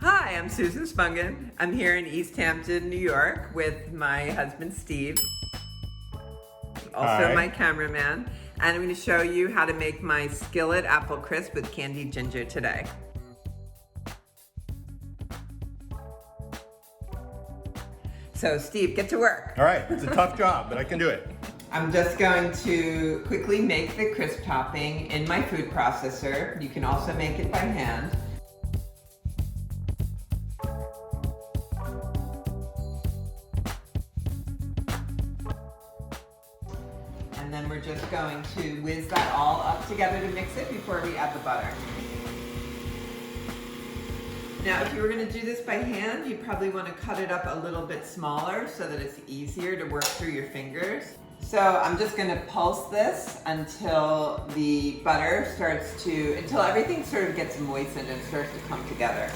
Hi, I'm Susan Spungen. I'm here in East Hampton, New York with my husband Steve, also Hi. my cameraman, and I'm going to show you how to make my skillet apple crisp with candied ginger today. So Steve, get to work. All right, it's a tough job, but I can do it. I'm just going to quickly make the crisp topping in my food processor. You can also make it by hand. And then we're just going to whiz that all up together to mix it before we add the butter. Now, if you were going to do this by hand, you probably want to cut it up a little bit smaller so that it's easier to work through your fingers. So I'm just going to pulse this until the butter until everything sort of gets moistened and starts to come together.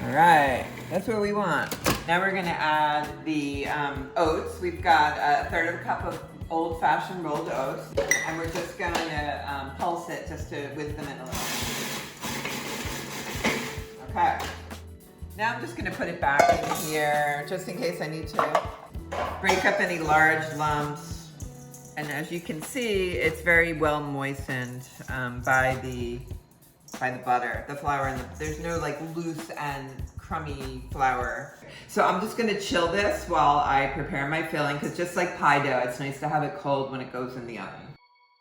All right, that's what we want. Now we're going to add the oats. We've got a third of a cup of old-fashioned rolled oats, and we're just going to pulse it just to whiz them in a little. Okay. Now I'm just going to put it back in here just in case I need to break up any large lumps. And as you can see, it's very well moistened by the butter, the flour, and there's no like loose and crummy flour. So I'm just going to chill this while I prepare my filling, because just like pie dough, it's nice to have it cold when it goes in the oven.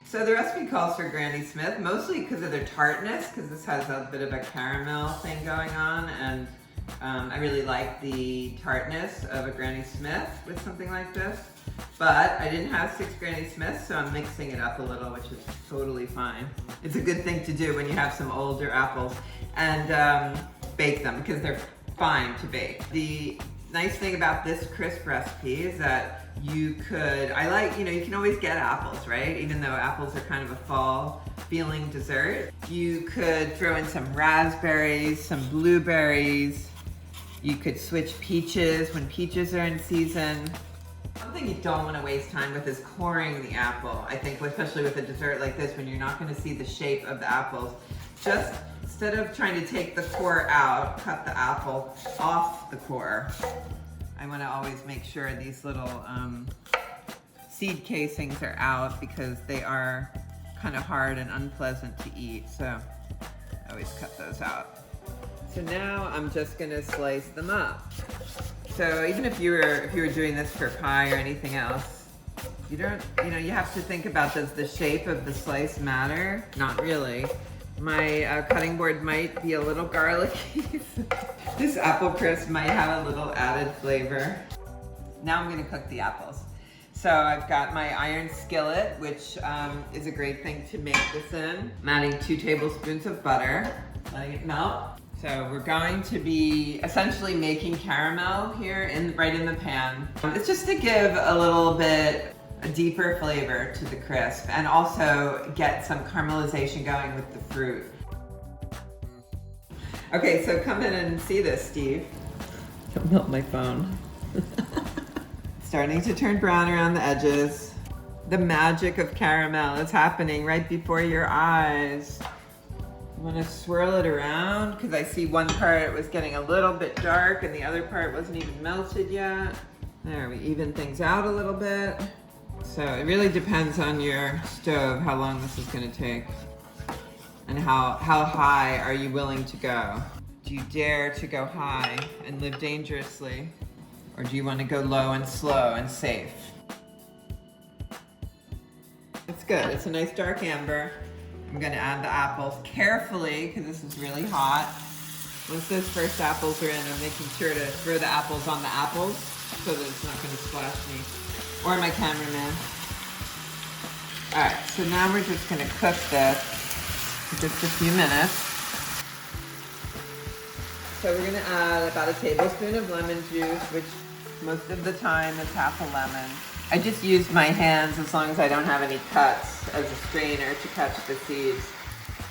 So the recipe calls for Granny Smith, mostly because of their tartness, because this has a bit of a caramel thing going on, and I really like the tartness of a Granny Smith with something like this. But I didn't have 6 Granny Smiths, so I'm mixing it up a little, which is totally fine. It's a good thing to do when you have some older apples, and bake them, because they're fine to bake. The nice thing about this crisp recipe is that you can always get apples, right? Even though apples are kind of a fall feeling dessert. You could throw in some raspberries, some blueberries. You could switch peaches when peaches are in season. Something you don't want to waste time with is coring the apple. I think especially with a dessert like this, when you're not going to see the shape of the apples, just instead of trying to take the core out, cut the apple off the core. I want to always make sure these little seed casings are out, because they are kind of hard and unpleasant to eat, so I always cut those out. So now I'm just going to slice them up. So even if you were doing this for pie or anything else, you have to think about, does the shape of the slice matter? Not really. My cutting board might be a little garlicky. This apple crisp might have a little added flavor. Now I'm going to cook the apples. So I've got my iron skillet, which is a great thing to make this in. I'm adding 2 tablespoons of butter, letting it melt. So we're going to be essentially making caramel here right in the pan. It's just to give a deeper flavor to the crisp, and also get some caramelization going with the fruit. Okay, so come in and see this, Steve. Don't melt my phone. Starting to turn brown around the edges. The magic of caramel is happening right before your eyes. You want to swirl it around, because I see one part was getting a little bit dark and the other part wasn't even melted yet. There, we even things out a little bit. So it really depends on your stove how long this is going to take, and how high are you willing to go. Do you dare to go high and live dangerously, or do you want to go low and slow and safe? It's good. It's a nice dark amber. I'm going to add the apples carefully, because this is really hot. Once those first apples are in, I'm making sure to throw the apples on the apples so that it's not going to splash me or my cameraman. All right, so now we're just going to cook this for just a few minutes. So we're going to add about a tablespoon of lemon juice, which most of the time is half a lemon. I just use my hands, as long as I don't have any cuts, as a strainer to catch the seeds.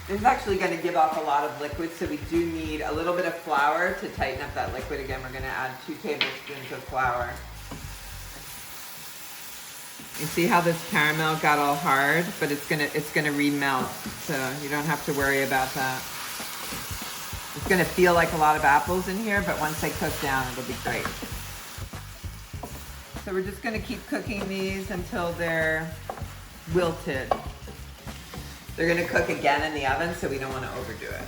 This is actually going to give off a lot of liquid, so we do need a little bit of flour to tighten up that liquid. Again, we're going to add 2 tablespoons of flour. You see how this caramel got all hard, but it's gonna remelt, so you don't have to worry about that. It's gonna feel like a lot of apples in here, but once they cook down, it'll be great. So we're just gonna keep cooking these until they're wilted. They're gonna cook again in the oven, so we don't wanna overdo it.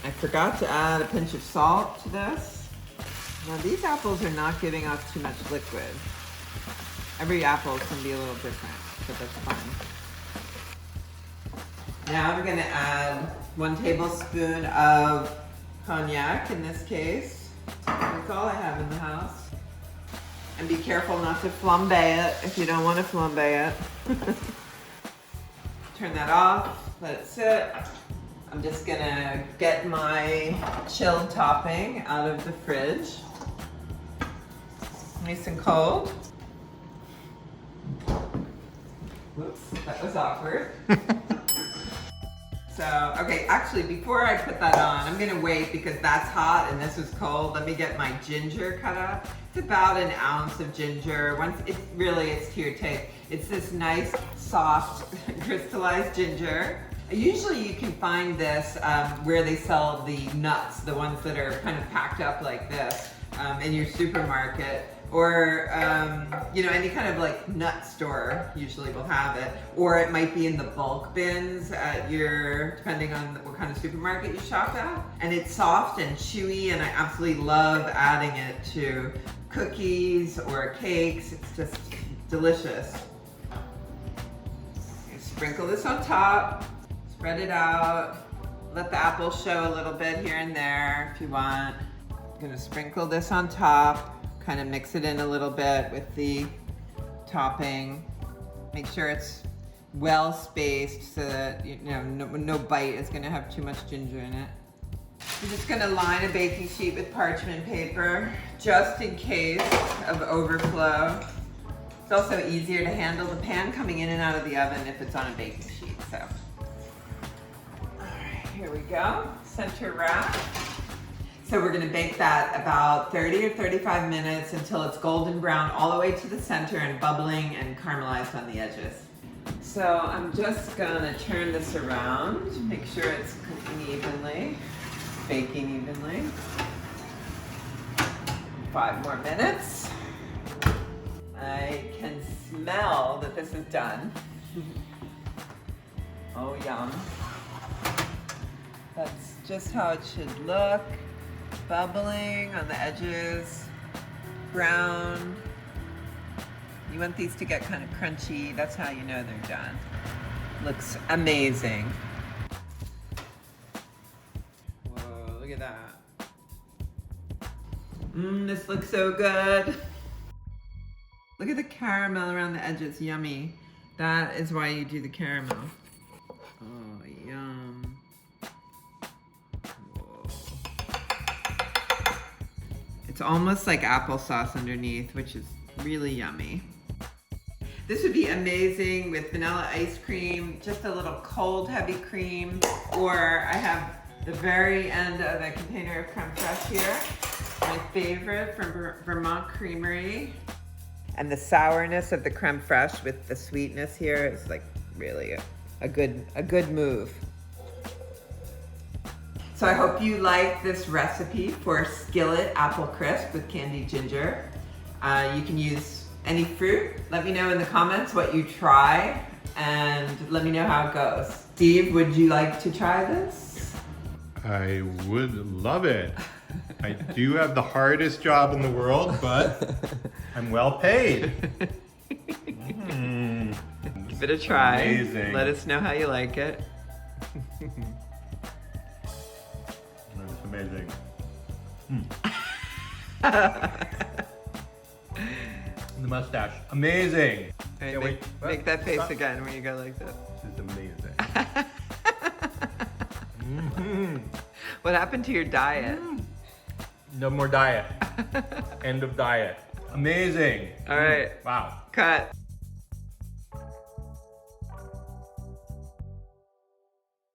I forgot to add a pinch of salt to this. Now these apples are not giving off too much liquid. Every apple can be a little different, but that's fine. Now I'm gonna add 1 tablespoon of cognac in this case. That's all I have in the house. And be careful not to flambe it if you don't want to flambe it. Turn that off, let it sit. I'm just gonna get my chilled topping out of the fridge. Nice and cold. Whoops, that was awkward. So, okay, actually before I put that on, I'm gonna wait because that's hot and this is cold. Let me get my ginger cut up. It's about 1 ounce of ginger. It's to your taste. It's this nice, soft, crystallized ginger. Usually you can find this where they sell the nuts, the ones that are kind of packed up like this in your supermarket. Or, any kind of like nut store usually will have it. Or it might be in the bulk bins at depending on what kind of supermarket you shop at. And it's soft and chewy, and I absolutely love adding it to cookies or cakes. It's just delicious. Sprinkle this on top, spread it out. Let the apple show a little bit here and there if you want. I'm gonna sprinkle this on top. Kind of mix it in a little bit with the topping. Make sure it's well spaced so that no bite is gonna have too much ginger in it. I'm just gonna line a baking sheet with parchment paper just in case of overflow. It's also easier to handle the pan coming in and out of the oven if it's on a baking sheet, so. All right, here we go, center wrap. So we're gonna bake that about 30 or 35 minutes until it's golden brown all the way to the center and bubbling and caramelized on the edges. So I'm just gonna turn this around, make sure it's cooking evenly, baking evenly. 5 more minutes. I can smell that this is done. Oh, yum. That's just how it should look. Bubbling on the edges, brown. You want these to get kind of crunchy. That's how you know they're done. Looks amazing. Whoa, look at that. This looks so good. Look at the caramel around the edges, yummy. That is why you do the caramel. Oh, yum. Whoa. It's almost like applesauce underneath, which is really yummy. This would be amazing with vanilla ice cream, just a little cold heavy cream, or I have the very end of a container of creme fraiche here, my favorite from Vermont Creamery. And the sourness of the creme fraiche with the sweetness here is like really a good move. So I hope you like this recipe for skillet apple crisp with candied ginger. You can use any fruit. Let me know in the comments what you try and let me know how it goes. Steve, would you like to try this? I would love it. I do have the hardest job in the world, but I'm well paid. Give it a try. Amazing. Let us know how you like it. That's amazing. The mustache, amazing. Hey, Yeah, wait, what? make that face Stop. again when you go like this. This is amazing. What happened to your diet? No more diet. End of diet. Amazing. All right. Wow. Cut.